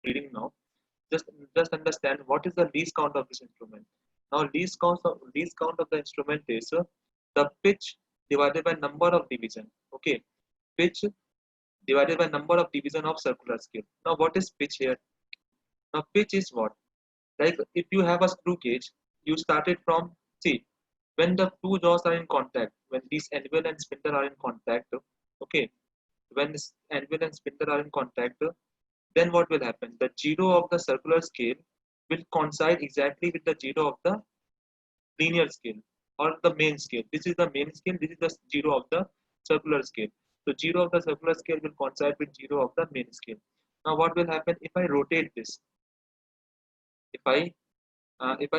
reading now. Just understand what is the least count of this instrument. Now least count of the instrument is the pitch divided by number of division. Okay, pitch divided by number of division of circular scale. Now what is pitch here? Now pitch is what? Like if you have a screw gauge, you started from, see, when the two jaws are in contact, when these anvil and spindle are in contact, okay, when this anvil and spindle are in contact, then what will happen? The zero of the circular scale will coincide exactly with the zero of the linear scale or the main scale. This is the main scale, this is the zero of the circular scale. So zero of the circular scale will coincide with zero of the main scale. Now what will happen if I rotate this? If I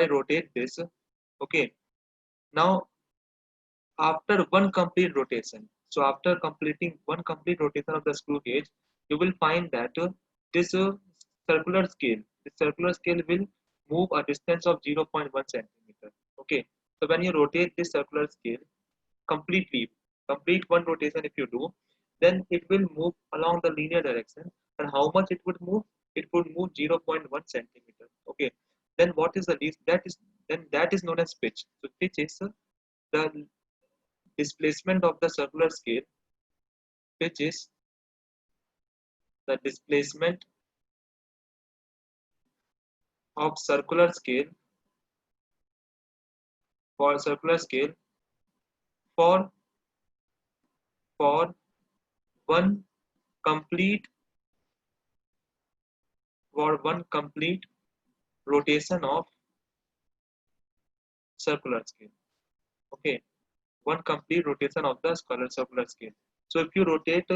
rotate this, okay. Now after one complete rotation, so after completing one complete rotation of the screw gauge, you will find that this circular scale, the circular scale will move a distance of 0.1 centimeter. Okay, so when you rotate this circular scale completely, complete one rotation if you do, then it will move along the linear direction. And how much it would move? It would move 0.1 centimeter. Okay, then what is the least? That is known as pitch. So pitch is the displacement of the circular scale, which is the displacement of circular scale for for for one complete one complete rotation of circular scale. Okay, one complete rotation of the circular scale. So if you rotate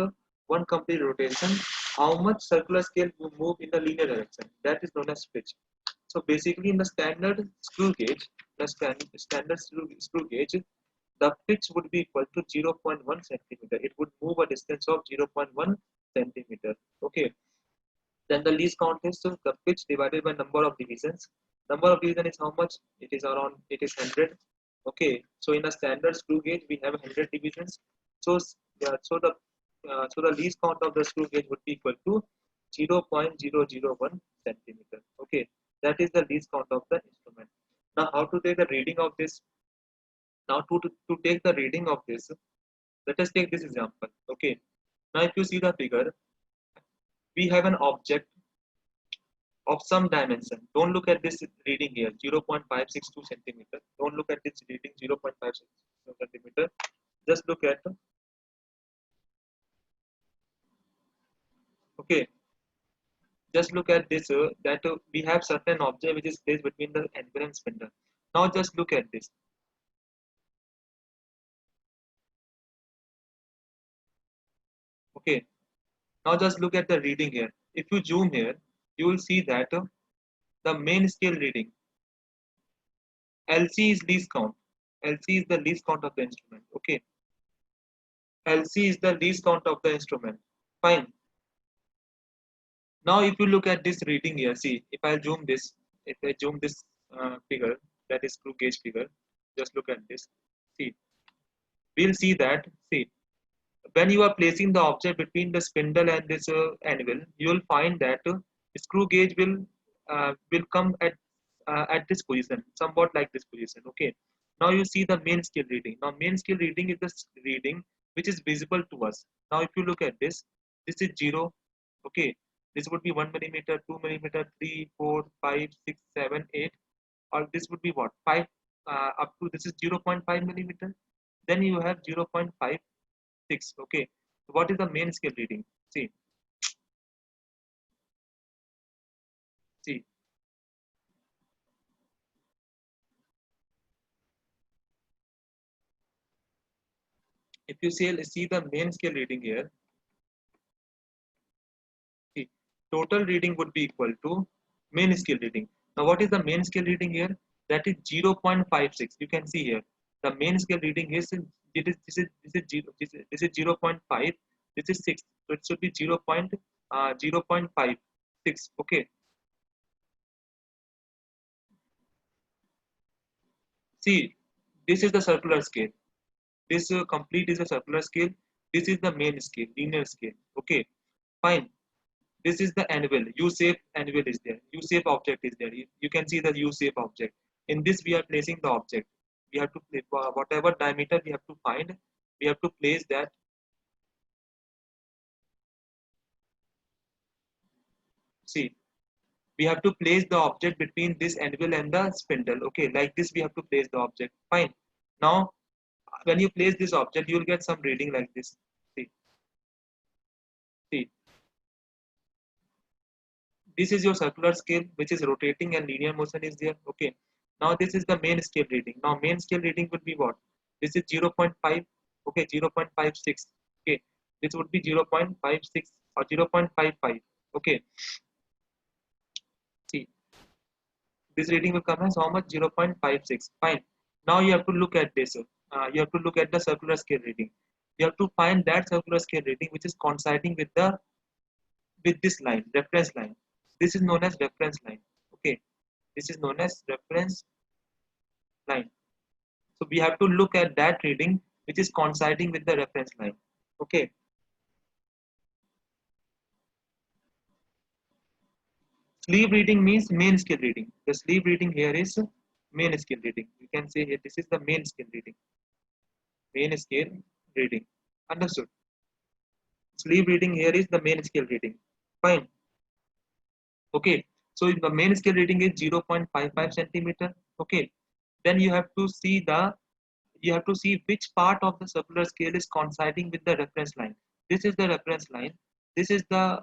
one complete rotation, how much circular scale will move in the linear direction? That is known as pitch. So basically, in the standard screw gauge, standard screw gauge, the pitch would be equal to 0.1 centimeter. It would move a distance of 0.1 centimeter. Okay. Then the least count is the pitch divided by number of divisions. Number of division is how much? It is 100. Okay. So in a standard screw gauge, we have 100 divisions. So yeah, so the least count of the screw gauge would be equal to 0.001 centimeter. Okay. That is the least count of the instrument. Now, how to take the reading of this? Now, to take the reading of this, let us take this example. Okay. Now, if you see the figure, we have an object of some dimension. Don't look at this reading here, 0.562 centimeter. Don't look at this reading 0.56 centimeter. Just look at, okay, just look at this, that we have certain object which is placed between the anvil and spindle. Now, just look at this. Okay. Now, just look at the reading here. If you zoom here, you will see that the main scale reading, LC is least count. LC is the least count of the instrument. Okay. LC is the least count of the instrument. Fine. Now, if you look at this reading here, see, if I zoom this figure, that is screw gauge figure, just look at this. See, we'll see that, see, when you are placing the object between the spindle and this anvil, you will find that screw gauge will come at this position, somewhat like this position. Okay. Now you see the main scale reading. Now main scale reading is the reading which is visible to us. Now if you look at this is 0. Okay. This would be 1 millimeter, 2 millimeter, 3, 4, 5, 6, 7, 8. Or this would be what? 5 up to this is 0.5 millimeter. Then you have 0.56. Okay. So what is the main scale reading? See, if you see the main scale reading here, see, total reading would be equal to main scale reading. Now, what is the main scale reading here? That is 0.56. You can see here. The main scale reading is this is 0.5. This is 6. So it should be 0.56. Okay. See, this is the circular scale. This complete is a circular scale. This is the main scale, linear scale. Okay. Fine. This is the anvil. U-shape anvil is there. U-shape object is there. You can see the U-shape object. In this, we are placing the object. We have to whatever diameter we have to find. We have to place that. See, we have to place the object between this anvil and the spindle. Okay, like this we have to place the object. Fine. Now, when you place this object, you will get some reading like this. See, see. This is your circular scale, which is rotating and linear motion is there. Okay. Now this is the main scale reading. Now main scale reading would be what? This is 0.5. Okay, 0.56. Okay, this would be 0.56 or 0.55. Okay, see, this reading will come as how much? 0.56. Fine. Now you have to look at this. You have to look at the circular scale reading. You have to find that circular scale reading which is coinciding with this line, reference line. This is known as reference line. Okay, this is known as reference line. So we have to look at that reading which is coinciding with the reference line. Okay. Sleeve reading means main scale reading. The sleeve reading here is main scale reading. You can say here this is the main scale reading. Main scale reading. Understood? Sleeve reading here is the main scale reading. Fine. Okay. So the main scale reading is 0.55 centimeter. Okay. Then you have to see which part of the circular scale is coinciding with the reference line. This is the reference line. This is the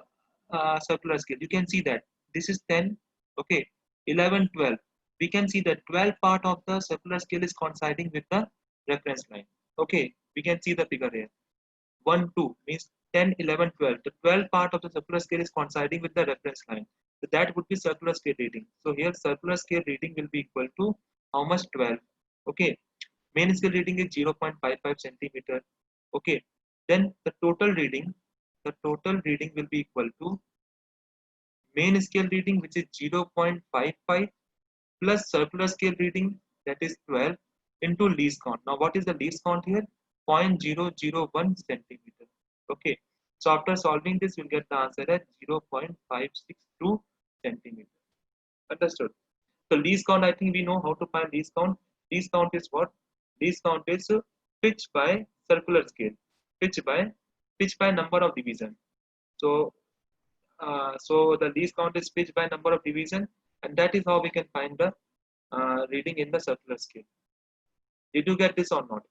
circular scale. You can see that this is 10. Okay, 11, 12. We can see that 12 part of the circular scale is coinciding with the reference line. Okay, we can see the figure here. 1, 2 means 10, 11, 12. The 12 part of the circular scale is coinciding with the reference line. So that would be circular scale reading. So here circular scale reading will be equal to how much? 12. Okay. Main scale reading is 0.55 centimeter. Okay. Then the total reading will be equal to main scale reading, which is 0.55 plus circular scale reading, that is 12, into least count. Now what is the least count here? 0.001 centimeter. Okay. So after solving this, you'll get the answer as 0.562 centimeter. Understood? So least count, I think we know how to find least count. Least count is what? Least count is pitch by circular scale. Pitch by number of division. So so the least count is pitch by number of division, and that is how we can find the reading in the circular scale. Did you get this or not?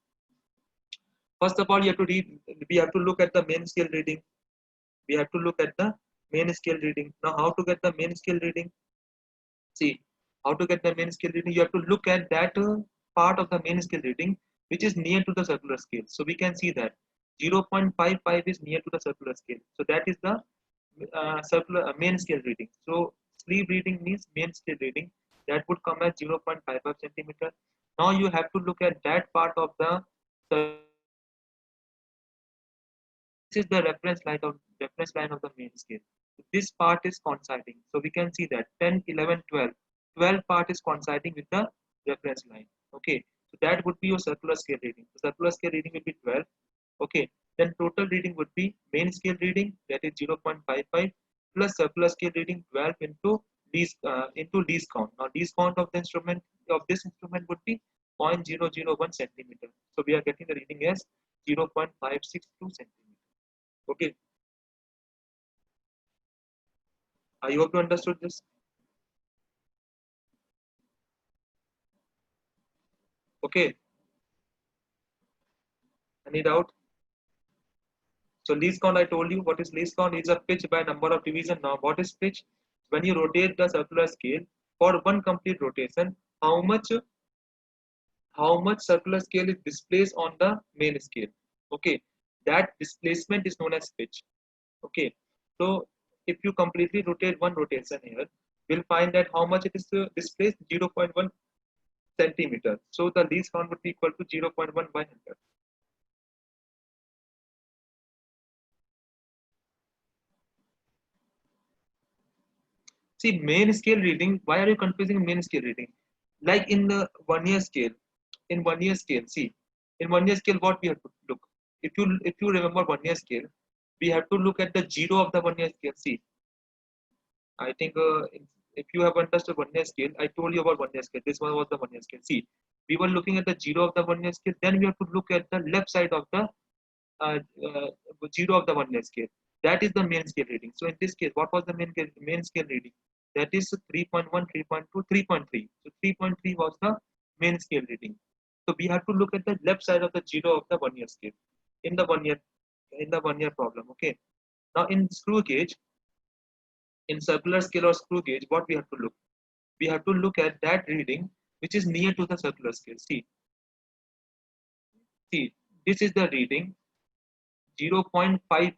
First of all, you have to read. We have to look at the main scale reading. We have to look at the main scale reading. Now, how to get the main scale reading? See, how to get the main scale reading? You have to look at that part of the main scale reading which is near to the circular scale. So we can see that 0.55 is near to the circular scale. So that is the circular main scale reading. So sleeve reading means main scale reading. That would come as 0.55 centimeter. Now you have to look at that part of the. This is the reference line of the main scale. This part is coinciding. So we can see that 10, 11, 12. 12 part is coinciding with the reference line. Okay. So that would be your circular scale reading. The circular scale reading will be 12. Okay. Then total reading would be main scale reading, that is 0.55, plus circular scale reading 12 into least count. Now least count of the instrument of this instrument would be 0.001 centimeter. So we are getting the reading as 0.562 centimeter. Okay. I hope you understood this. Okay. Any doubt? So least count, I told you what is least count. Is a pitch by number of division. Now what is pitch? When you rotate the circular scale for one complete rotation, how much circular scale is displaced on the main scale? Okay, that displacement is known as pitch. Okay, so if you completely rotate one rotation here, we'll find that how much it is displaced, 0.1 centimeter. So the least count would be equal to 0.1 by 100. See, main scale reading, why are you confusing main scale reading? Like in the 1 year scale, see, in 1 year scale, what we have to look? If you remember 1 year scale, we have to look at the zero of the 1 year scale. See, I think if you have understood one year scale, I told you about one year scale. This one was the one year scale. See, we were looking at the zero of the one year scale. Then we have to look at the left side of the uh, uh, zero of the one year scale. That is the main scale reading. So in this case, what was the main scale reading? That is 3.1, 3.2, 3.3. So 3.3 was the main scale reading. So we have to look at the left side of the zero of the one year scale in the one year problem. Okay. Now in screw gauge, in circular scale or screw gauge, what we have to look? We have to look at that reading which is near to the circular scale. See, this is the reading 0.5.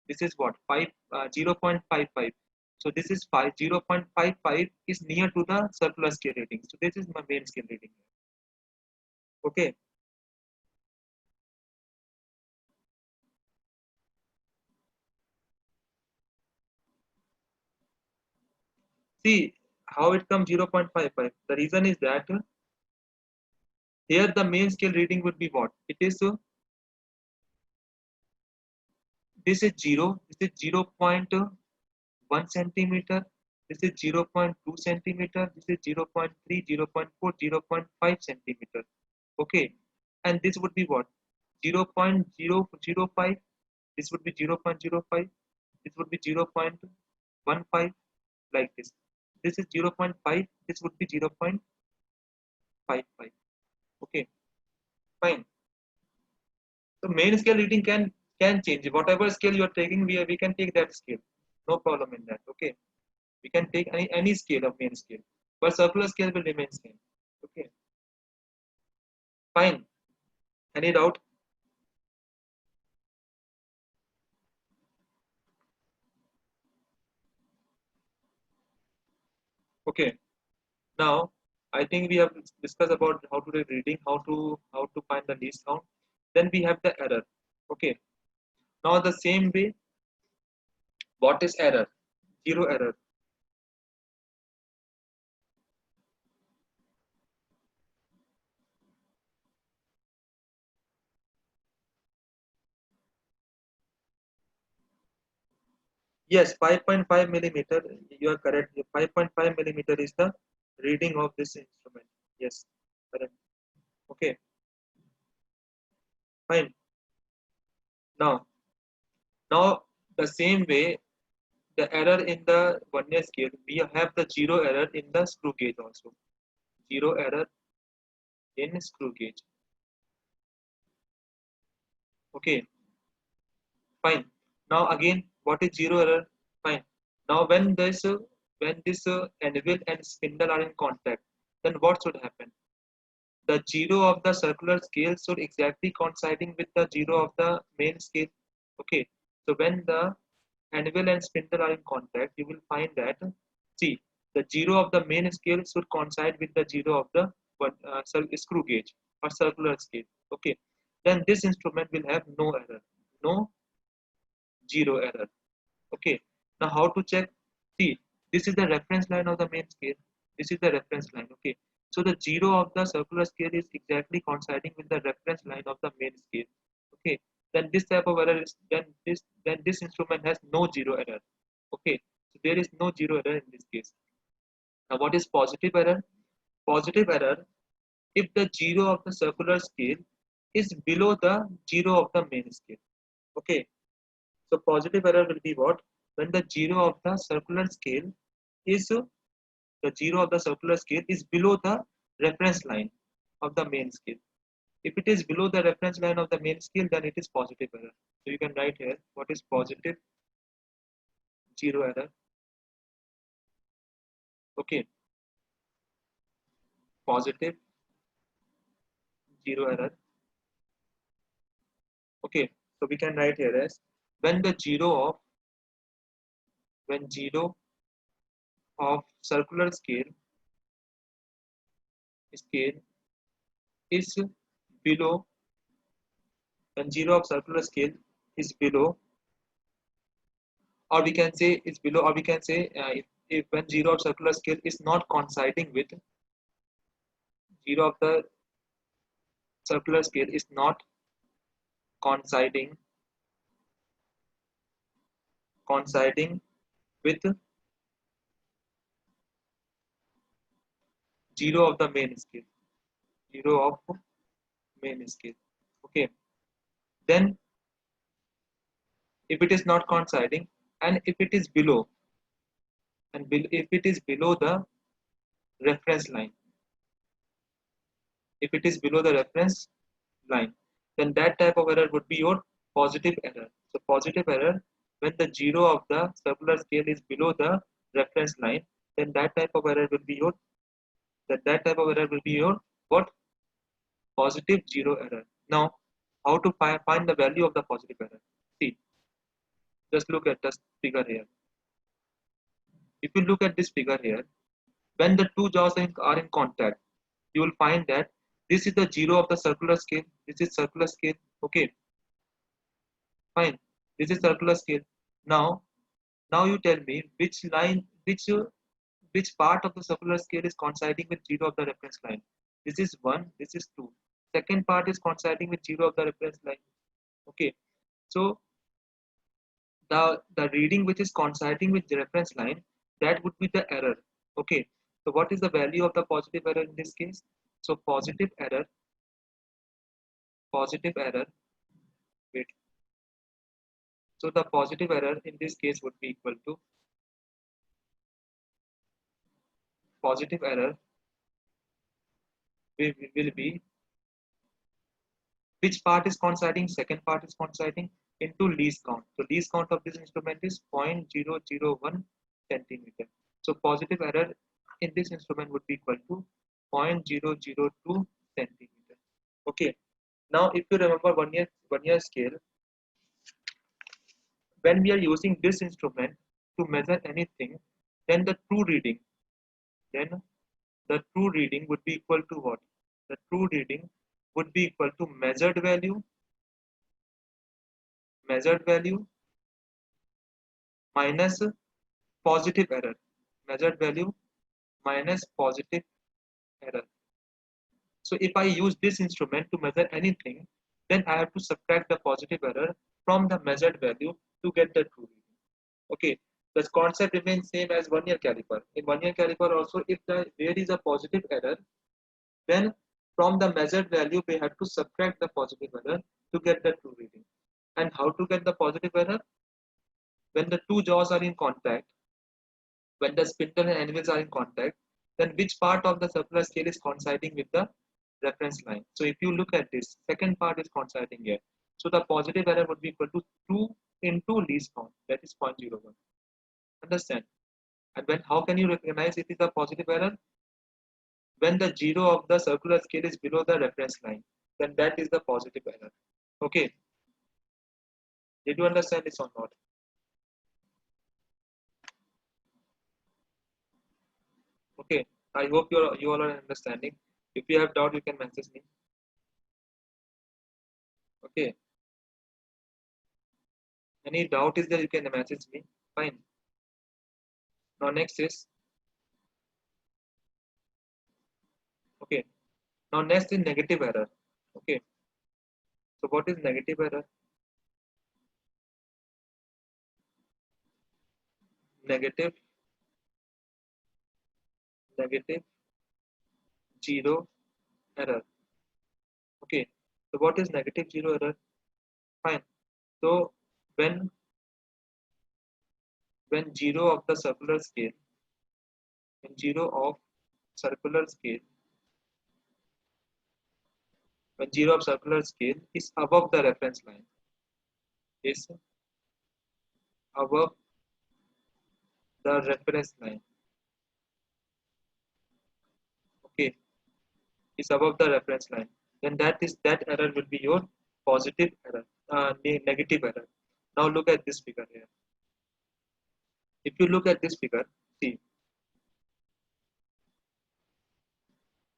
This is what 0.55. So this is 0.55 is near to the circular scale reading. So this is my main scale reading. Okay. See how it comes 0.55. The reason is that here the main scale reading would be what? It is this is 0. This is 0.1 centimeter. This is 0.2 centimeter. This is 0.3, 0.4, 0.5 centimeter. Okay. And this would be what? 0.005. This would be 0.05. This would be 0.15, like this. This is 0.5. This would be 0.55. Okay, fine. So main scale reading can change. Whatever scale you are taking, we can take that scale. No problem in that. Okay, we can take any scale of main scale, but circular scale will remain same. Okay, fine. Any doubt? Okay. Now I think we have discussed about how to do reading, how to find the least count. Then we have the error. Okay. Now the same way, what is error? Zero error. Yes, 5.5 millimeter. You are correct. 5.5 millimeter is the reading of this instrument. Yes, correct. Okay, fine. Now the same way, the error in the vernier scale, we have the zero error in the screw gauge also. Zero error in screw gauge. Okay, fine. Now again, what is zero error? Fine. Now when this anvil and spindle are in contact, then what should happen? The zero of the circular scale should exactly coinciding with the zero of the main scale. Okay. So when the anvil and spindle are in contact, you will find that, see, the zero of the main scale should coincide with the zero of the screw gauge or circular scale. Okay. Then this instrument will have no error, no zero error. Okay. Now how to check? See, this is the reference line of the main scale. This is the reference line. Okay. So the zero of the circular scale is exactly coinciding with the reference line of the main scale. Okay. Then this type of error is then this instrument has no zero error. Okay. So there is no zero error in this case. Now what is positive error? Positive error if the zero of the circular scale is below the zero of the main scale. Okay. So positive error will be what? When the zero of the circular scale is the zero of the circular scale is below the reference line of the main scale. If it is below the reference line of the main scale, then it is positive error. So you can write here what is positive zero error. Okay, positive zero error. Okay, so we can write here as when the zero of circular scale is below when zero of circular scale is below, or we can say is below, or we can say if when zero of circular scale is not coinciding with zero of the circular scale is not coinciding with zero of the main scale, zero of main scale. Okay, then if it is not coinciding, and if it is below, if it is below the reference line, if it is below the reference line, then that type of error would be your positive error. So positive error, when the zero of the circular scale is below the reference line, then that type of error will be your what? Positive zero error. Now, how to find the value of the positive error? See, just look at this figure here. If you look at this figure here, when the two jaws are in contact, you will find that this is the zero of the circular scale. This is circular scale. Okay, fine. This is circular scale. Now, you tell me which part of the circular scale is coinciding with zero of the reference line. This is one. This is two. Second part is coinciding with zero of the reference line. Okay, so the reading which is coinciding with the reference line, that would be the error. Okay, so what is the value of the positive error in this case? So positive error wait so the positive error in this case would be equal to positive error will be which part is coinciding, second part is coinciding, into least count. So least count of this instrument is 0.001 centimeter. So positive error in this instrument would be equal to 0.002 centimeter. Okay. Now, if you remember one year scale, when we are using this instrument to measure anything, then then the true reading would be equal to what? The true reading would be equal to measured value minus positive error, measured value minus positive error. So if I use this instrument to measure anything, then I have to subtract the positive error from the measured value to get the true reading. Okay, the concept remains same as one year caliper. In one year caliper also, if there is a positive error, then from the measured value we have to subtract the positive error to get the true reading. And how to get the positive error? When the two jaws are in contact, when the spindle and anvils are in contact, then which part of the circular scale is coinciding with the reference line? So if you look at this, second part is coinciding here. So the positive error would be equal to 2 into least count, that is 0.01. Understand? And when how can you recognize it is a positive error? When the zero of the circular scale is below the reference line, then that is the positive error. Okay. Did you understand this or not? Okay. I hope you all are understanding. If you have doubt, you can message me. Okay. Any doubt is there, you can message me. Fine. Now next is okay. Now next is negative error. Okay. So what is negative error? Negative negative zero error. Okay. So what is negative zero error? Fine. So when zero of the circular scale, when zero of circular scale, when zero of circular scale is above the reference line, is above the reference line. Okay, is above the reference line. Then that error will be your positive error, negative error. Now look at this figure here. If you look at this figure, see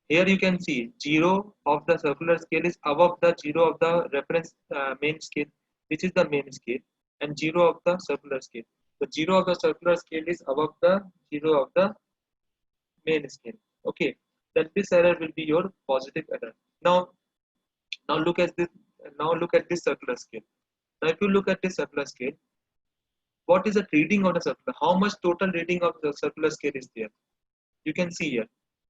here you can see zero of the circular scale is above the zero of the reference main scale. This is the main scale, and zero of the circular scale. The zero of the circular scale is above the zero of the main scale. Okay, then this error will be your positive error. Now, now look at this. Now look at this circular scale. Now, if you look at this circular scale, what is the reading of the circular? How much total reading of the circular scale is there? You can see here.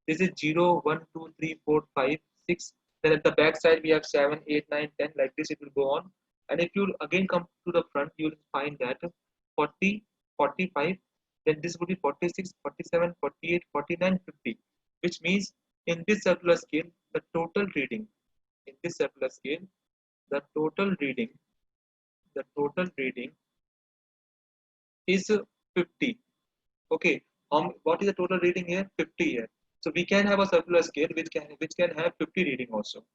This is 0, 1, 2, 3, 4, 5, 6. Then at the back side we have 7, 8, 9, 10. Like this it will go on. And if you again come to the front, you will find that 40, 45. Then this would be 46, 47, 48, 49, 50. Which means in this circular scale, the total reading, in this circular scale, the total reading, the total reading is 50. Okay. What is the total reading here? 50 here. So we can have a circular scale which can have 50 reading also,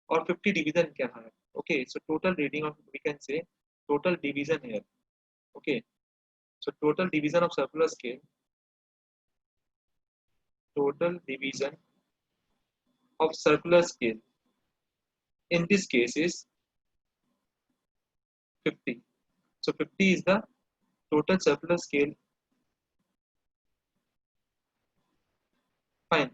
or 50 division can have. Okay, so total reading of, we can say total division here. Okay, so total division of circular scale, total division of circular scale in this case is 50. So 50 is the total circular scale. Fine.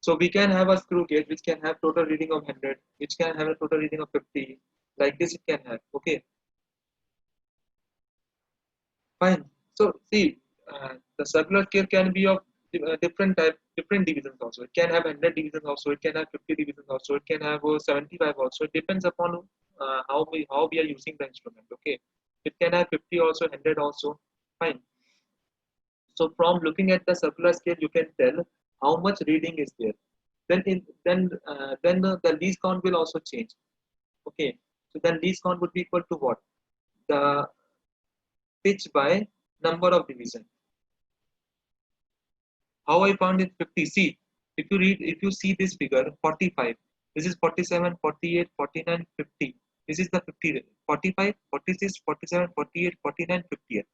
So we can have a screw gauge which can have total reading of 100, which can have a total reading of 50. Like this it can have. Okay. Fine. So see, the circular scale can be of different type, different divisions also. It can have 100 divisions also. It can have 50 divisions also. It can have 75 also. It depends upon how we are using the instrument. Okay. It can have 50 also, 100 also. Fine. So from looking at the circular scale, you can tell how much reading is there. Then the least count will also change. Okay. So then least count would be equal to what? The pitch by number of division. How I found it 50. See, if you see this figure 45, this is 47, 48, 49, 50. This is the 50, 45, 46, 47, 48, 49, 50.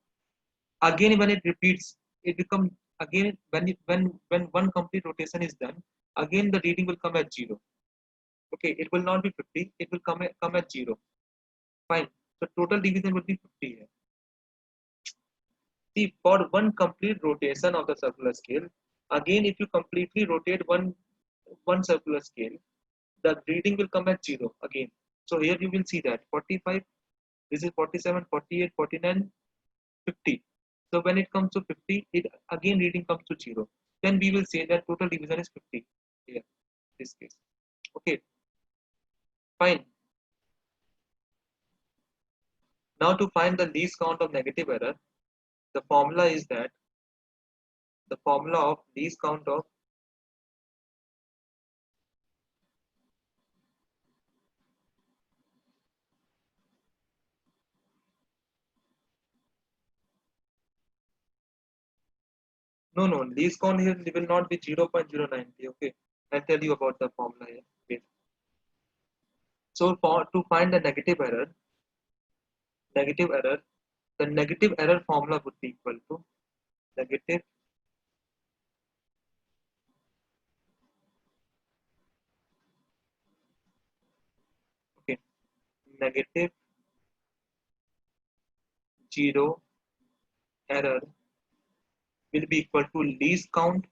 Again, when it repeats, it becomes again when one complete rotation is done, again the reading will come at 0. Okay, it will not be 50, it will come at 0. Fine. So total division would be 50 here. See, for one complete rotation of the circular scale, again if you completely rotate one circular scale, the reading will come at 0 again. So here you will see that 45, this is 47, 48, 49, 50. So when it comes to 50, it again reading comes to 0. Then we will say that total division is 50 here, this case. Okay, fine. Now to find the least count of negative error, the formula is that the formula of least count of no, least count here will not be 0.090. Okay, I'll tell you about the formula here. Wait. So for to find the negative error, the negative error formula would be equal to negative okay negative zero error will be equal to least count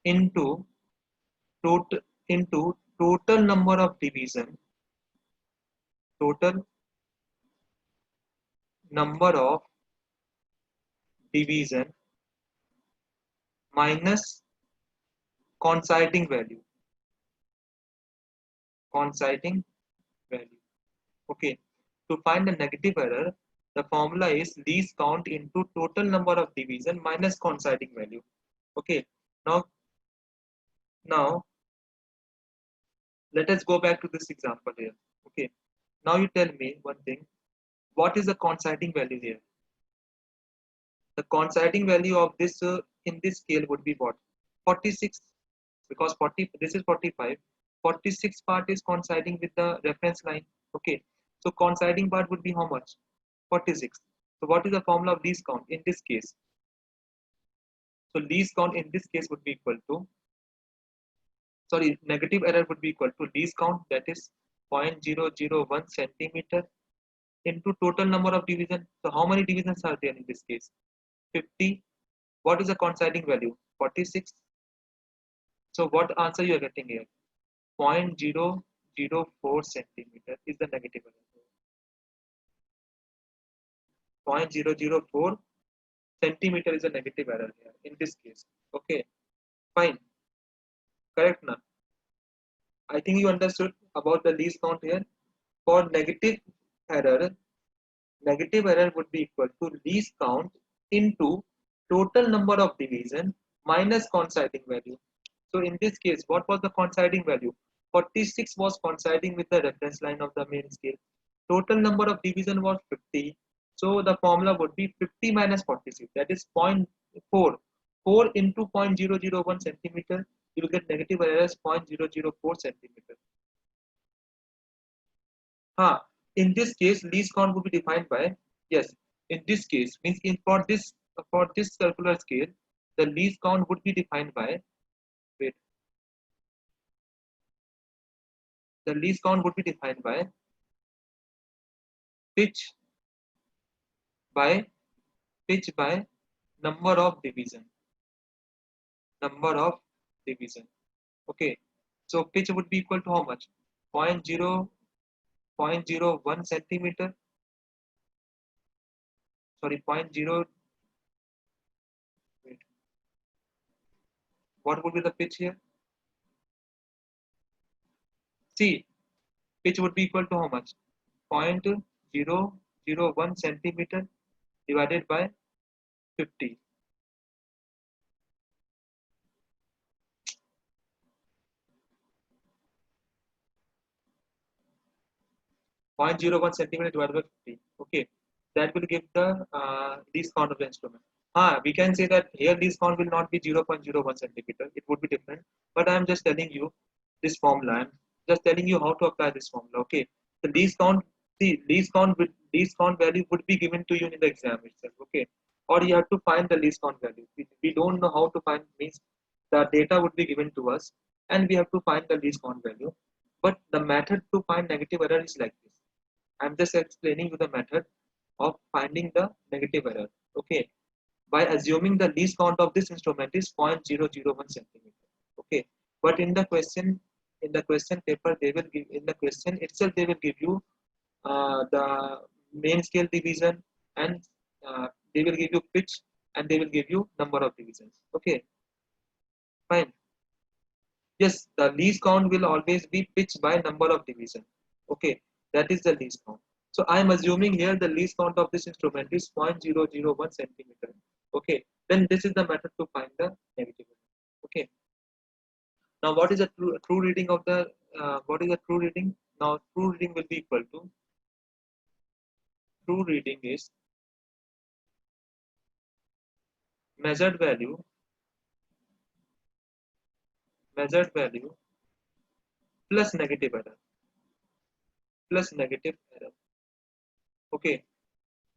into total total number of division, total number of division minus coinciding value, coinciding value. Okay, to find the negative error, the formula is least count into total number of division minus coinciding value. Okay, now let us go back to this example here. Okay, now you tell me one thing. What is the coinciding value here? The coinciding value of this in this scale would be what? 46, because 40, this is 45. 46 part is coinciding with the reference line. Okay, so coinciding part would be how much? 46. So what is the formula of least count in this case? So least count in this case would be equal to, sorry, negative error would be equal to least count, that is 0.001 centimeter into total number of division. So how many divisions are there in this case? 50. What is the coinciding value? 46. So what answer you are getting here? 0.004 centimeter is the negative error. 0.004 centimeter is a negative error here in this case. Okay, fine, correct now. I think you understood about the least count here. For error, negative error would be equal to least count into total number of division minus coinciding value. So in this case, what was the coinciding value? 46 was coinciding with the reference line of the main scale. Total number of division was 50. So the formula would be 50 minus 46. That is 0.4. 4 into 0.001 centimeter. You will get negative error as 0.004 centimeter. In this case, least count would be defined by, yes, in this case means for this circular scale, the least count would be defined by, wait, the least count would be defined by pitch by number of division, number of division. Okay, so pitch would be equal to how much? 0.01 centimeter. Sorry, wait, what would be the pitch here? See, pitch would be equal to how much? 0.001 centimeter divided by 50. 0.01 centimeter divided by 50. Okay, that will give the least count of the instrument. We can say that here least count will not be 0.01 centimeter. It would be different. But I am just telling you this formula. I am just telling you how to apply this formula. Okay, the least count, see, least count value would be given to you in the exam itself. Okay, or you have to find the least count value. We don't know how to find, means the data would be given to us and we have to find the least count value. But the method to find negative error is like this. I'm just explaining you the method of finding the negative error. Okay, by assuming the least count of this instrument is 0.001 centimeter. Okay, but in the question paper, they will give, in the question itself they will give you the main scale division, and they will give you pitch, and they will give you number of divisions. Okay, fine. Yes, the least count will always be pitch by number of division. Okay, that is the least count. So I am assuming here the least count of this instrument is 0.001 centimeter. Okay, then this is the method to find the negative. Okay, now what is the true reading of the what is the true reading? Now true reading will be equal to, true reading is measured value, measured value plus negative error, plus negative error. Okay,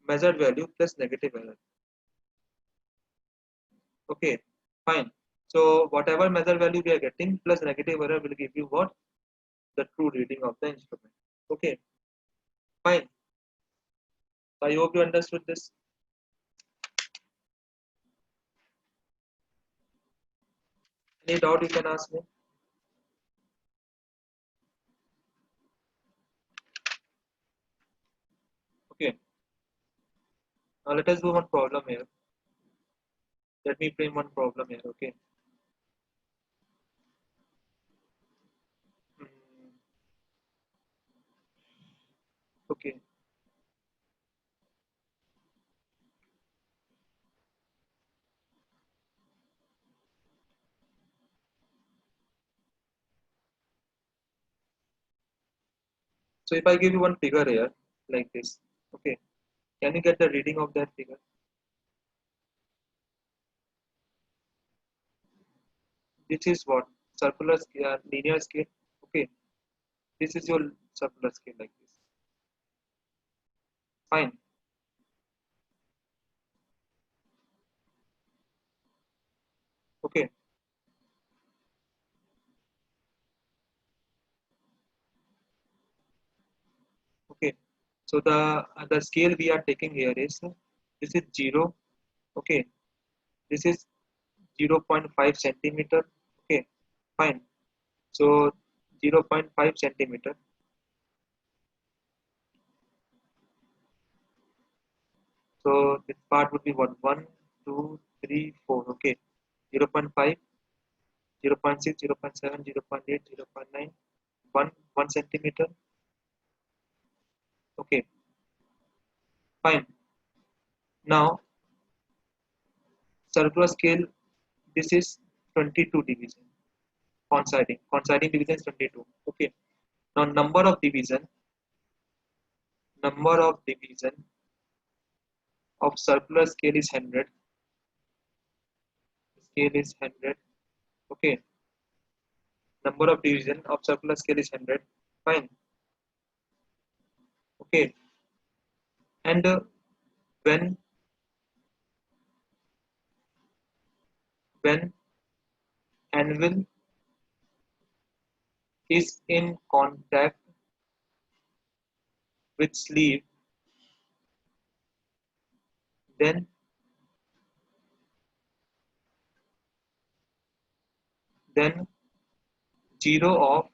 measured value plus negative error. Okay, fine. So whatever measure value we are getting plus negative error will give you what? The true reading of the instrument. Okay, fine. I hope you understood this. Any doubt you can ask me? Okay, now let us do one problem here. Let me frame one problem here. Okay. Hmm, okay. So if I give you one figure here like this, okay, can you get the reading of that figure? This is what? Circular scale, linear scale. Okay, this is your circular scale like this. Fine. Okay. Okay. So the scale we are taking here is, this is 0. Okay. This is 0.5 centimeter. Okay. Fine. So 0.5 centimeter. So this part would be what? 1. 2, 3, 4. Okay. 0.5, 0.6, 0.7, 0.8, 0.9, 1 centimeter. Okay, fine. Now, circular scale, this is 22 division. Coinciding division is 22. Okay. Now, number of division of circular scale is 100. Scale is 100. Okay. Number of division of circular scale is 100. Fine. Okay. And when when anvil is in contact with sleeve, then then zero of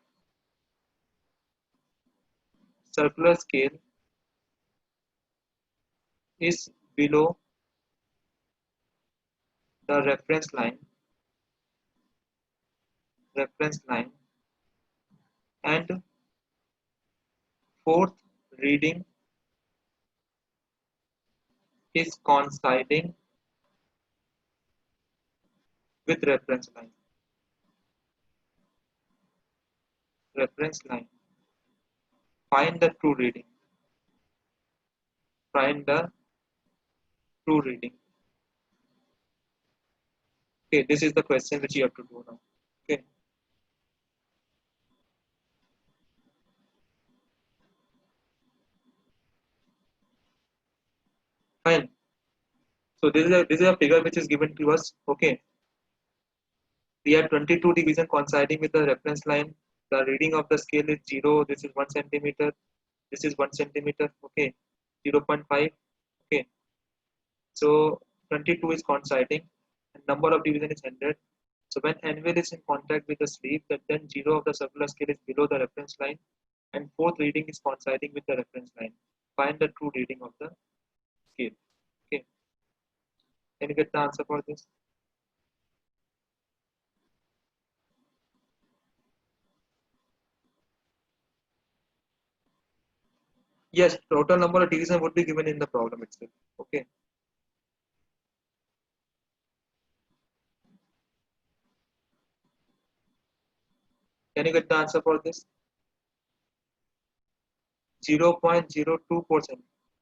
circular scale is below the reference line, and fourth reading is coinciding with reference line. Find the true reading. Find the true reading. Okay, this is the question which you have to do now. Okay, fine. So this is a figure which is given to us. Okay, we have 22 division coinciding with the reference line. The reading of the scale is 0. This is 1 centimeter. This is 1 centimeter. Okay, 0.5. Okay, so 22 is coinciding, and number of division is 100. So when anvil is in contact with the sleeve, then 0 of the circular scale is below the reference line, and fourth reading is coinciding with the reference line. Find the true reading of the scale. Okay, can you get the answer for this? Yes, total number of division would be given in the problem itself. Okay, can you get the answer for this? 0.024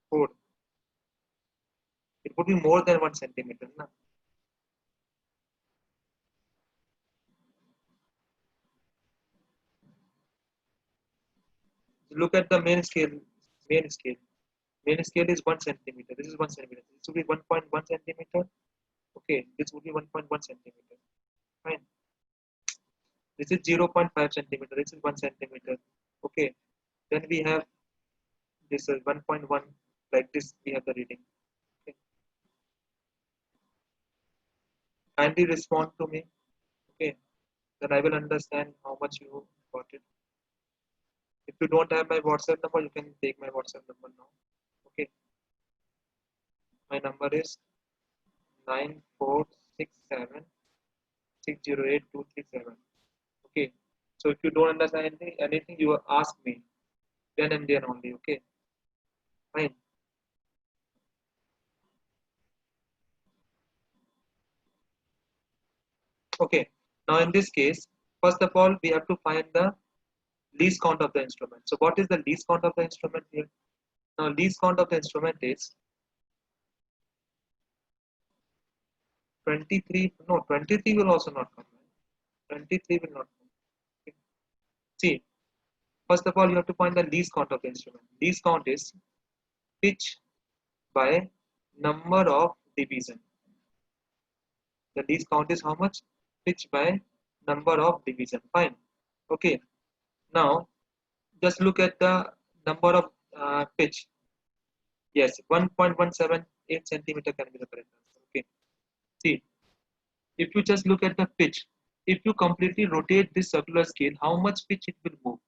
4. It would be more than 1 centimeter. Na? Look at the main scale. Main scale. Main scale is 1 centimeter. This is 1 centimeter. This would be 1.1 centimeter. Okay, this would be 1.1 centimeter. Fine. This is 0.5 centimeter. This is 1 centimeter. Okay. Then we have this 1.1. Like this, we have the reading. Okay. Kindly respond to me. Okay. Then I will understand how much you got it. If you don't have my WhatsApp number, you can take my WhatsApp number now. Okay. My number is 9467608237. Okay. So if you don't understand anything you ask me then and there only. Okay. Fine. Okay. Now in this case, first of all, we have to find the least count of the instrument. So what is the least count of the instrument here? Now least count of the instrument is 23. No, 23 will also not come. 23 will not come. Okay. See, first of all, you have to find the least count of the instrument. Least count is pitch by number of division. The least count is how much? Pitch by number of division. Fine. Okay. Now just look at the number of pitch. Yes, 1.178 centimeter can be the correct answer. Okay. See, if you just look at the pitch, if you completely rotate this circular scale, how much pitch it will move?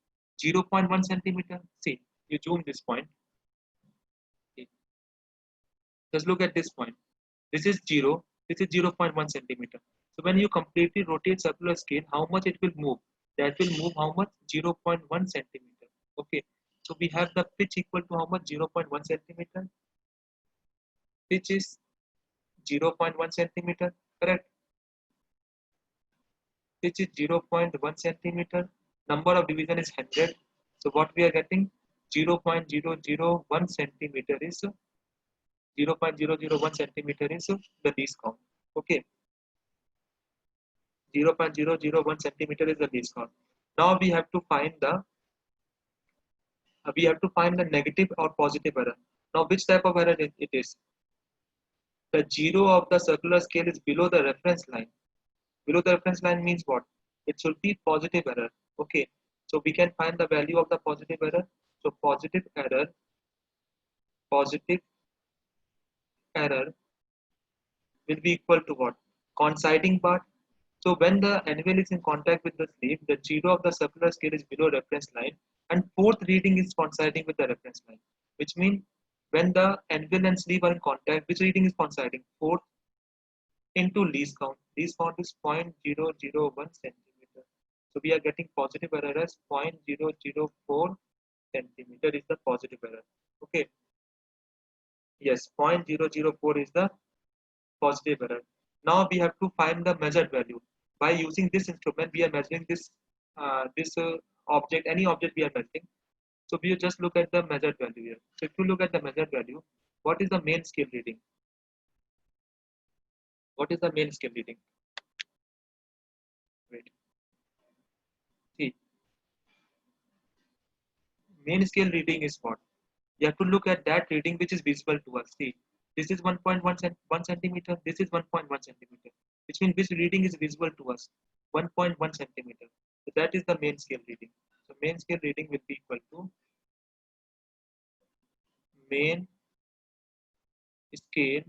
0.1 centimeter. See, you zoom this point. Okay. Just look at this point. This is 0. This is 0.1 centimeter. So when you completely rotate circular scale, how much it will move? That will move how much? 0.1 centimeter. Okay. So we have the pitch equal to how much? 0.1 centimeter. Pitch is 0.1 centimeter. Correct. Pitch is 0.1 centimeter. Number of division is 100. So what we are getting? 0.001 centimeter is 0.001 centimeter is the least count. Okay. 0.001 centimeter is the least count. Now we have to find the negative or positive error. Now which type of error it is? The zero of the circular scale is below the reference line. Below the reference line means what? It should be positive error. Okay. So we can find the value of the positive error. So positive error will be equal to what? Coinciding part. So when the anvil is in contact with the sleeve, the zero of the circular scale is below reference line and fourth reading is coinciding with the reference line. Which means when the anvil and sleeve are in contact, which reading is coinciding? Fourth into least count. Least count is 0.001 centimeter. So we are getting positive error as 0.004 centimeter is the positive error. Okay. Yes, 0.004 is the positive error. Now we have to find the measured value. By using this instrument, we are measuring this object, any object we are measuring. So we just look at the measured value here. So if you look at the measured value, what is the main scale reading? What is the main scale reading? Wait. See, main scale reading is what? You have to look at that reading which is visible to us. See, this is 1.1 centimeter, this is 1.1 centimeter, which means this reading is visible to us, 1.1 centimeter. So that is the main scale reading. So main scale reading will be equal to main scale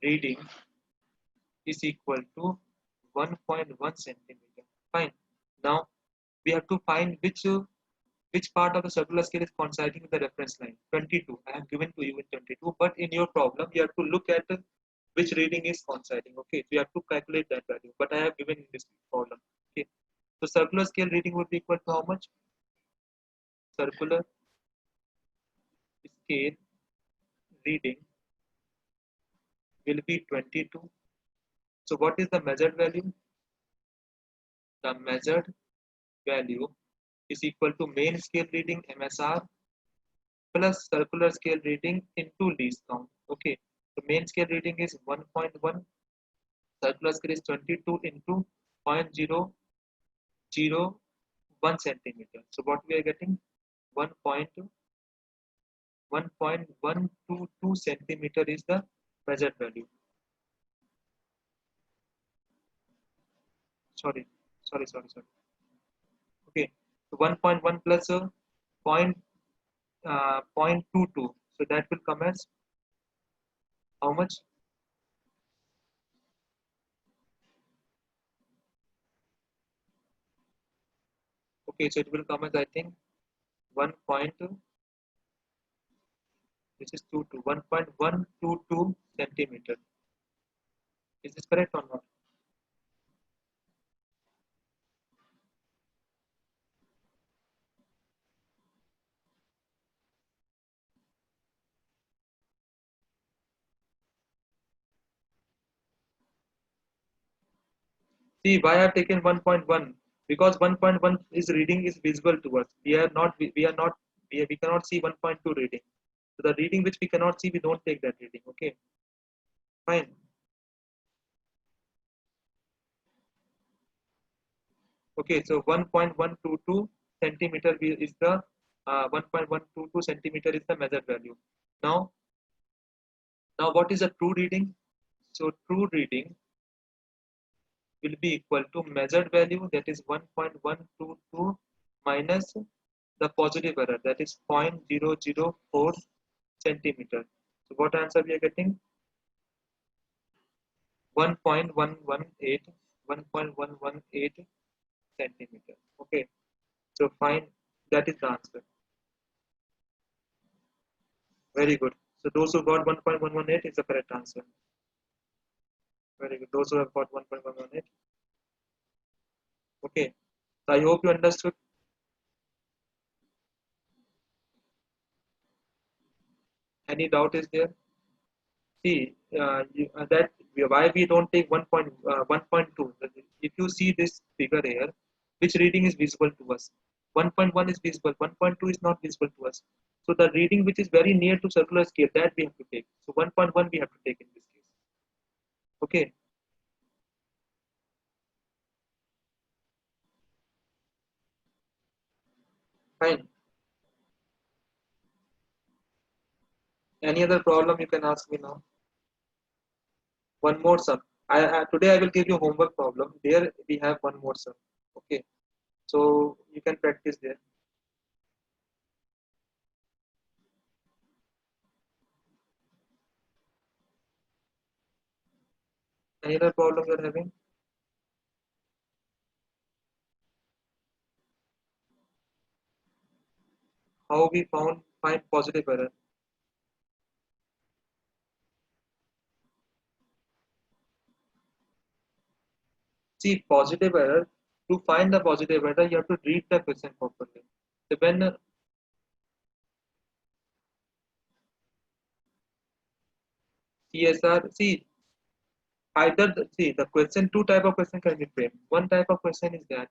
reading is equal to 1.1 centimeter. Fine. Now we have to find which part of the circular scale is coinciding with the reference line. 22. I have given to you in 22, but in your problem you have to look at which reading is coinciding. Okay, so you have to calculate that value, but I have given in this problem. Okay, so circular scale reading would be equal to how much? Circular scale reading will be 22. So what is the measured value? The measured value is equal to main scale reading MSR plus circular scale reading into least count. Okay, so main scale reading is 1.1, circular scale is 22 into 0.001 centimeter. So what we are getting? 1.122 centimeter is the measured value. Sorry. Okay, so 1.1 plus point 0.22. So that will come as how much? Okay, so it will come as I think 1 point. This is 1.122 centimeter. Is this correct or not? See, why I have taken 1.1? Because 1.1 is reading is visible to us. We cannot see 1.2 reading. So the reading which we cannot see, we don't take that reading. Okay, fine. Okay, so 1.122 centimeter is the 1.122 centimeter is the measured value. Now, what is the true reading? So true reading will be equal to measured value, that is 1.122 minus the positive error, that is 0.004 centimeter. So what answer we are getting? 1.118 centimeter. Okay, so fine, that is the answer. Very good. So those who got 1.118 is the correct answer. Very good. Those who have got 1.1 on it. Okay. So I hope you understood. Any doubt is there? See, why we don't take 1.2. If you see this figure here, which reading is visible to us? 1.1 is visible, 1.2 is not visible to us. So the reading which is very near to circular scale, that we have to take. So 1.1 we have to take in this case. Okay, fine. Any other problem you can ask me now? One more sum. Today I will give you homework problem. There we have one more sum. Okay, so you can practice there. Any other problem you're having? How we find positive error? See, positive error. To find the positive error, you have to read the question properly. So when CSR, see, see the question, two type of question can be framed. One type of question is that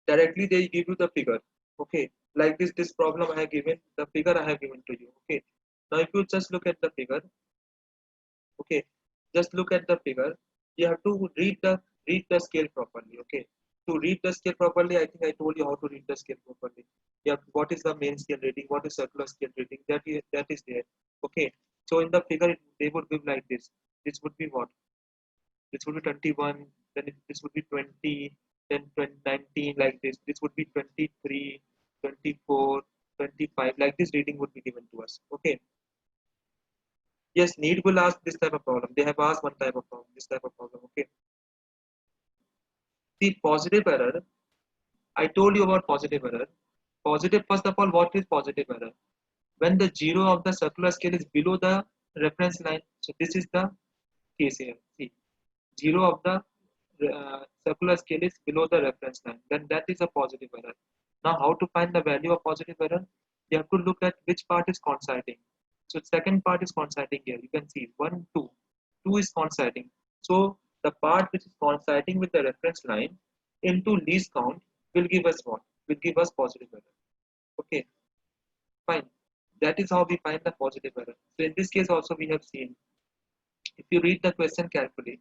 directly they give you the figure. Okay, like this problem I have given, the figure I have given to you. Okay, now if you just look at the figure, okay, just look at the figure. You have to read the scale properly. Okay, to read the scale properly, I think I told you how to read the scale properly. Yeah, what is the main scale reading, what is circular scale reading, that is there. Okay, so in the figure they would give like this would be what, this would be 21, then this would be 20, then 20, 19, like this would be 23, 24, 25, like this reading would be given to us. Okay, yes, need will ask this type of problem. They have asked one type of problem, this type of problem. Okay, the positive error, I told you about positive error. Positive, first of all, what is positive error? When the zero of the circular scale is below the reference line. So this is the case here. See, zero of the circular scale is below the reference line. Then that is a positive error. Now, how to find the value of positive error? You have to look at which part is coinciding. So second part is coinciding here. You can see 1, 2. 2 is coinciding. So the part which is coinciding with the reference line into least count will give us what? Will give us positive error. Okay, fine. That is how we find the positive error. So in this case also we have seen, if you read the question carefully,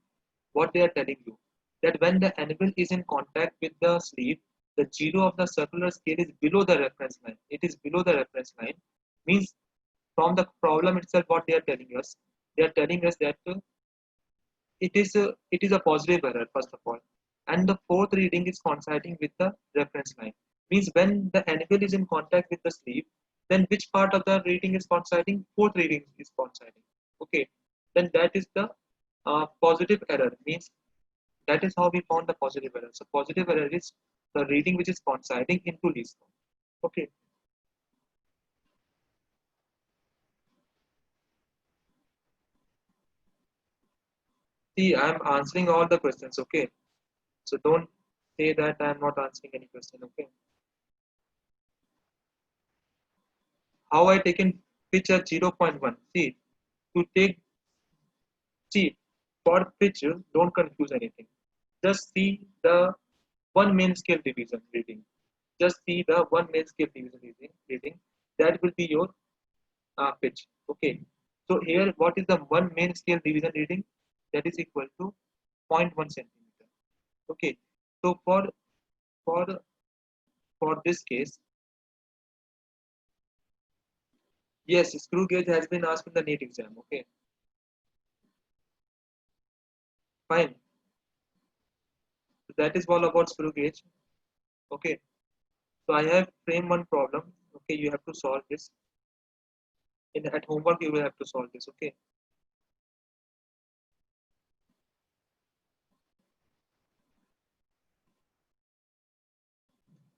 what they are telling you, that when the anvil is in contact with the sleeve, the zero of the circular scale is below the reference line. It is below the reference line. Means from the problem itself, what they are telling us, they are telling us that it is a positive error first of all, and the fourth reading is coinciding with the reference line. Means when the anvil is in contact with the sleeve, then which part of the reading is coinciding? Fourth reading is coinciding. Okay, then that is the positive error. Means that is how we found the positive error. So positive error is the reading which is coinciding into least count. Okay, see, I am answering all the questions. Okay, so don't say that I am not answering any question. Okay, how I taken pitch at 0.1. See, to take, see, for pitch, don't confuse anything. Just see the one main scale division reading. Just see the one main scale division reading. That will be your pitch. Okay. So here, what is the one main scale division reading? That is equal to zero point 0.1 centimeter. Okay. So for for this case, yes, screw gauge has been asked in the NEET exam. Okay, fine. So that is all about screw gauge. Okay. So I have framed one problem. Okay, you have to solve this. At homework, you will have to solve this. Okay.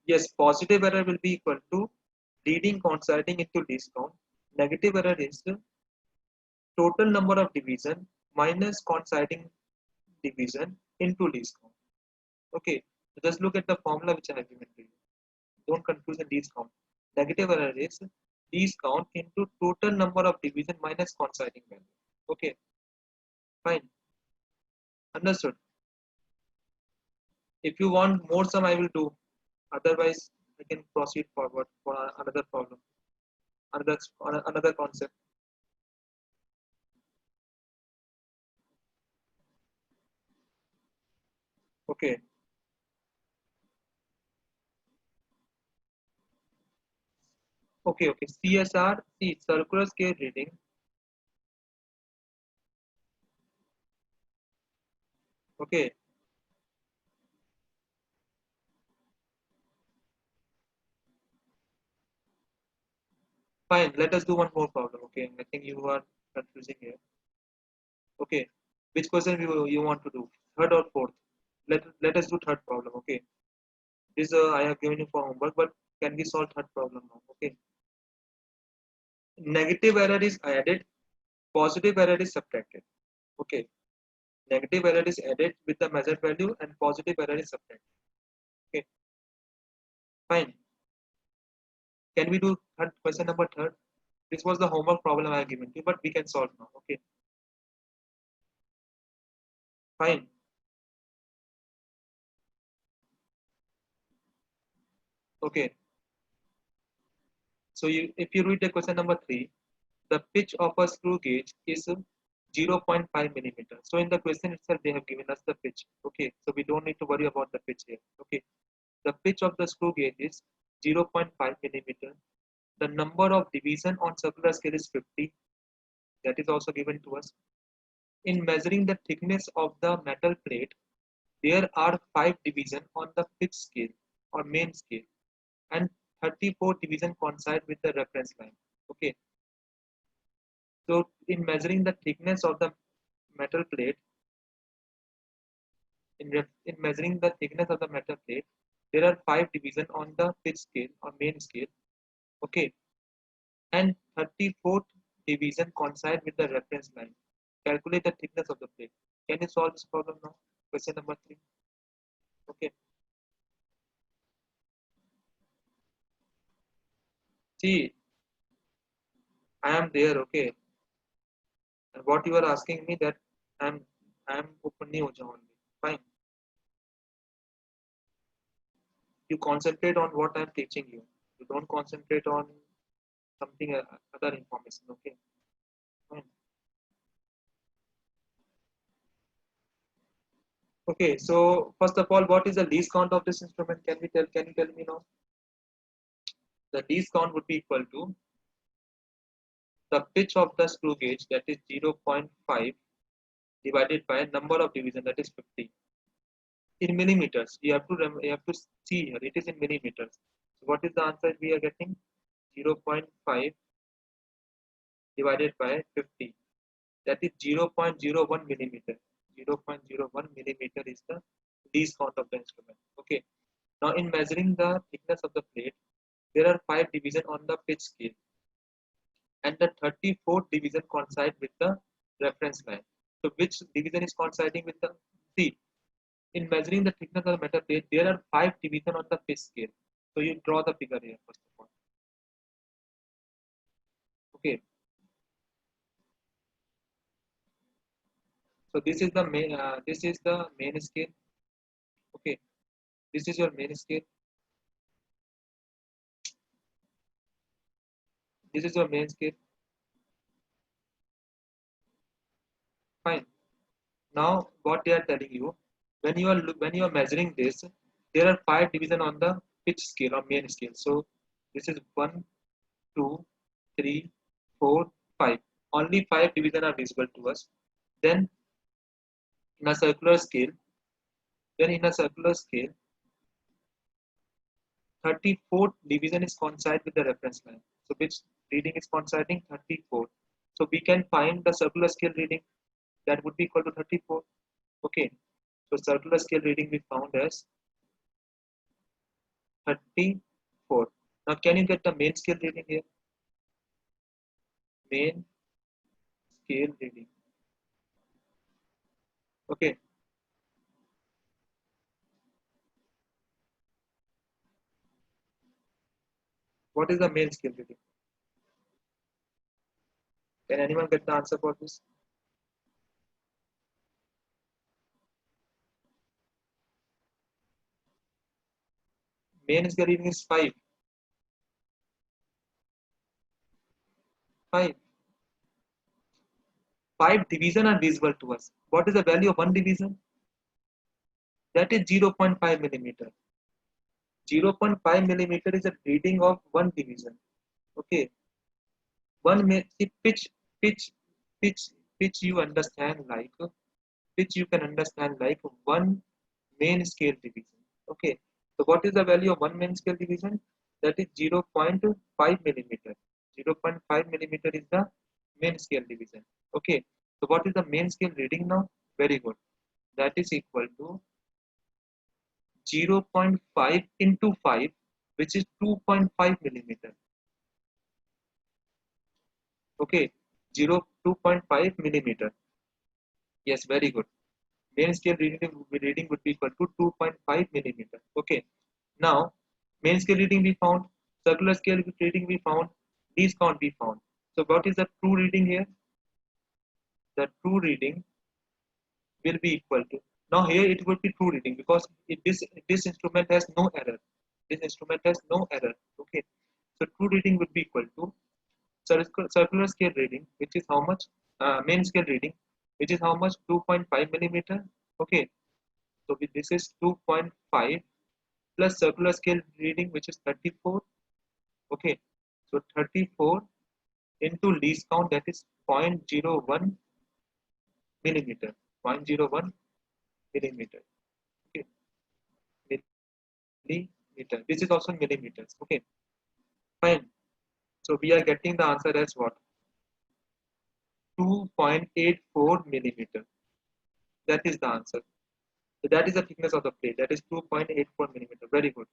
Yes, positive error will be equal to leading coinciding into least count. Negative error is the total number of division minus coinciding division into least count. Okay, so just look at the formula which I have given to you. Don't confuse the least count. Negative error is least count into total number of division minus coinciding value. Okay, fine, understood. If you want more sum, I will do. Otherwise, I can proceed forward for another problem, another concept. Okay, okay. CSR, see circular scale reading. Okay, fine. Let us do one more problem. Okay, I think you are confusing here. Okay, which question you want to do? Third or fourth? Let us do third problem. Okay, this I have given you for homework, but can we solve third problem now? Okay, negative error is added, positive error is subtracted. Okay, negative error is added with the measured value, and positive error is subtracted. Okay, fine. Can we do third question number third? This was the homework problem I have given you, but we can solve now. Okay, fine. Okay, so if you read the question number 3, the pitch of a screw gauge is 0.5 millimeter. So in the question itself, they have given us the pitch. Okay, so we don't need to worry about the pitch here. Okay, the pitch of the screw gauge is 0.5 millimeter. The number of division on circular scale is 50. That is also given to us. In measuring the thickness of the metal plate, there are 5 division on the pitch scale or main scale, and 34 division coincide with the reference line. Okay, so in measuring the thickness of the metal plate, in measuring the thickness of the metal plate, there are 5 division on the pitch scale or main scale. Okay, and 34th division coincide with the reference line. Calculate the thickness of the plate. Can you solve this problem now? Question number 3. Okay. See, I am there. Okay. And what you are asking me that I'm I'm open only. Fine. You concentrate on what I'm teaching you. You don't concentrate on something other information. Okay. Fine. Okay. So first of all, what is the least count of this instrument? Can we tell? Can you tell me now? The least count would be equal to the pitch of the screw gauge, that is 0.5, divided by number of division, that is 50. In millimeters, you have to see here, it is in millimeters. So what is the answer we are getting? 0.5 divided by 50, that is 0.01 millimeter. 0.01 millimeter is the least count of the instrument. Okay, now in measuring the thickness of the plate, there are 5 division on the pitch scale, and the 34th division coincide with the reference line. So which division is coinciding with the C? In measuring the thickness of the metal plate, there are 5 division on the pitch scale. So you draw the figure here first of all. Okay. So this is the main scale. Okay. This is your main scale. This is your main scale. Fine. Now what they are telling you, when you are measuring this, there are 5 division on the pitch scale or main scale. So this is 1, 2, 3, 4, 5. Only 5 division are visible to us. Then in a circular scale, then in a circular scale, 34th division is coincide with the reference line. So which reading is coinciding? 34. So we can find the circular scale reading, that would be equal to 34. Okay. So circular scale reading we found as 34. Now can you get the main scale reading here? Main scale reading. Okay. What is the main scale reading? Can anyone get the answer for this? Main scale reading is 5. 5. 5 division are visible to us. What is the value of one division? That is 0.5 millimeter. 0.5 millimeter is a reading of one division. Okay. One may see pitch, pitch, pitch you understand like which you can understand like one main scale division. Okay, so what is the value of one main scale division? That is 0.5 millimeter. 0.5 millimeter is the main scale division. Okay, so what is the main scale reading now? Very good. That is equal to 0.5 into 5, which is 2.5 millimeter. Okay, 2.5 millimeter. Yes, very good. Main scale reading would be equal to 2.5 millimeter. Okay. Now, main scale reading we found, circular scale reading we found, least count we found. So what is the true reading here? The true reading will be equal to, now here it would be true reading because this instrument has no error. This instrument has no error. Okay. So true reading would be equal to circular scale reading, which is how much? Main scale reading, which is how much? 2.5 millimeter. Okay. So this is 2.5 plus circular scale reading, which is 34. Okay, so 34 into least count, that is 0.01 millimeter. 0.01 millimeter. Okay, millimeter. This is also millimeters. Okay, fine. So we are getting the answer as what? 2.84 millimeter. That is the answer. So that is the thickness of the plate. That is 2.84 millimeter. Very good.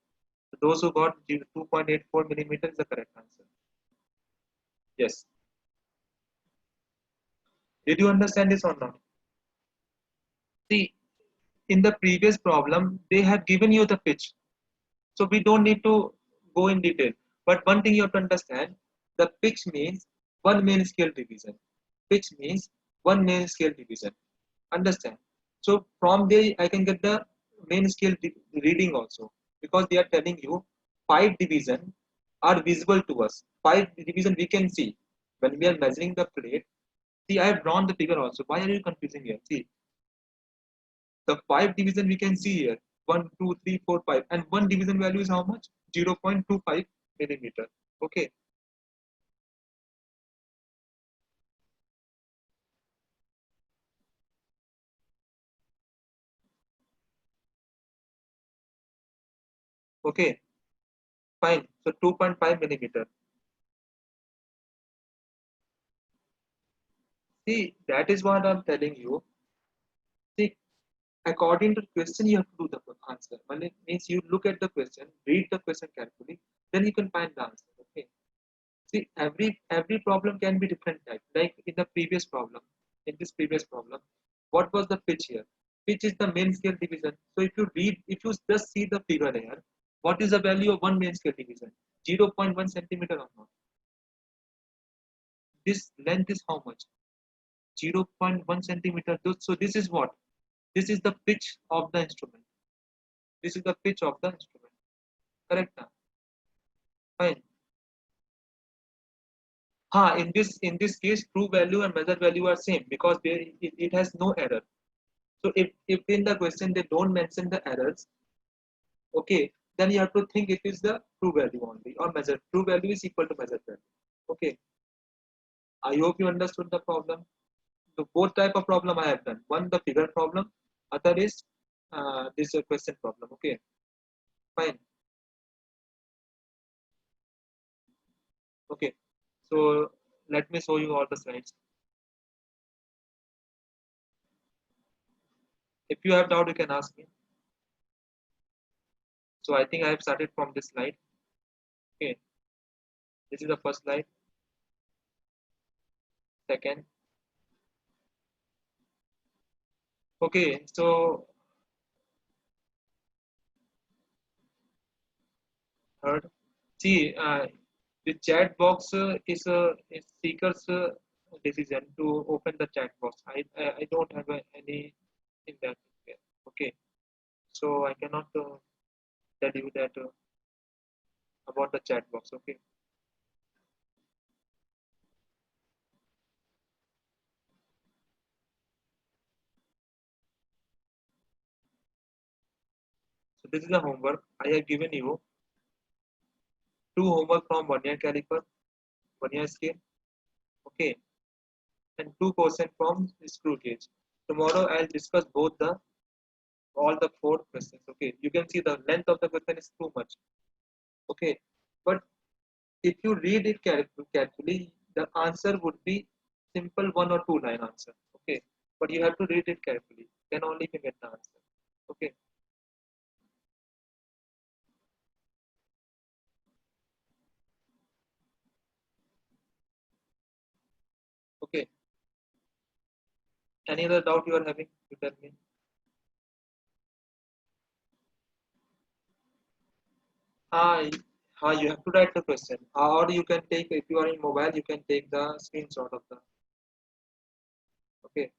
So those who got 2.84 millimeter is the correct answer. Yes. Did you understand this or not? See, in the previous problem, they have given you the pitch. So we don't need to go in detail. But one thing you have to understand, the pitch means one main scale division. Pitch means one main scale division. Understand? So from there, I can get the main scale reading also. Because they are telling you 5 division are visible to us. 5 division we can see. When we are measuring the plate, see, I have drawn the figure also. Why are you confusing here? See, the 5 division we can see here 1, 2, 3, 4, 5, and one division value is how much? 0.25 millimeter. Okay, okay, fine. So 2.5 millimeter. See, that is what I'm telling you. See, according to the question, you have to do the answer. Well, it means you look at the question, read the question carefully, then you can find the answer. Okay. See, every problem can be different type. Like in the previous problem, in this previous problem, what was the pitch here? Pitch is the main scale division. So if you just see the figure here, what is the value of one main scale division? 0.1 centimeter or not? This length is how much? 0.1 centimeter. So this is what? This is the pitch of the instrument. This is the pitch of the instrument. Correct? Now? Fine. In this case, true value and measure value are same because it has no error. So if in the question they don't mention the errors, okay, then you have to think it is the true value only or measure. True value is equal to measure value. Okay. I hope you understood the problem. The both type of problem I have done. One the figure problem, other is this question problem. Okay, fine. Okay. So let me show you all the slides. If you have doubt, you can ask me. So I think I have started from this slide. Okay, this is the first slide. Second, Okay, so heard. See, the chat box is seeker's decision to open the chat box. I don't have any in that. Okay, so I cannot tell you that about the chat box. Okay, so this is the homework I have given you. Two homework from one-year caliper, one-year scale. Okay, and two question from screw gauge. Tomorrow I'll discuss both the all the four questions. Okay, you can see the length of the question is too much. Okay, but if you read it carefully, the answer would be simple one or two line answer. Okay, but you have to read it carefully. Then only you can get the answer. Okay, okay. Any other doubt you are having? You tell me. Hi, hi. You have to write the question, or you can take if you are in mobile, you can take the screenshot of the. Okay,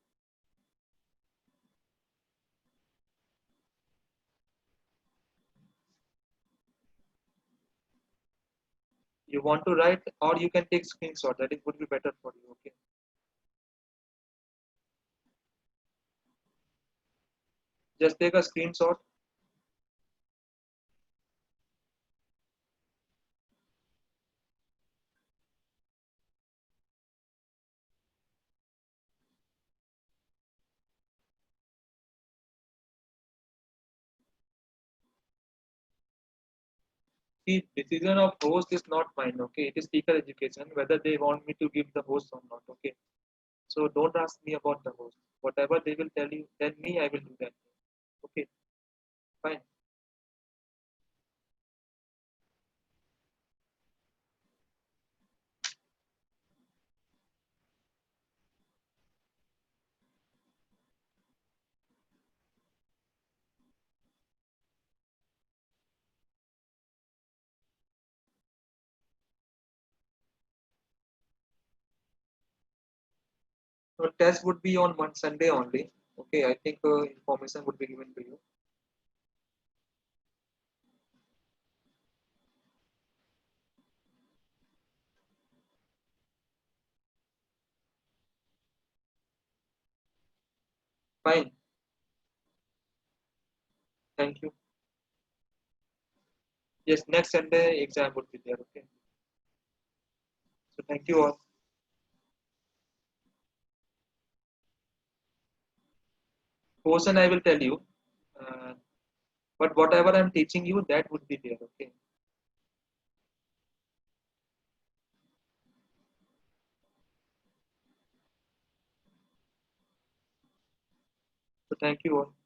you want to write, or you can take screenshot. That it would be better for you. Okay, just take a screenshot. The decision of host is not mine. Okay, it is speaker education whether they want me to give the host or not. Okay, so don't ask me about the host. Whatever they will tell me, I will do that. Okay, fine. So test would be on one Sunday only. Okay, I think information would be given to you. Fine. Thank you. Yes, next Sunday exam would be there. Okay. So thank you all. Portion I will tell you, uh, but whatever I'm teaching you, that would be there. Okay. So thank you all.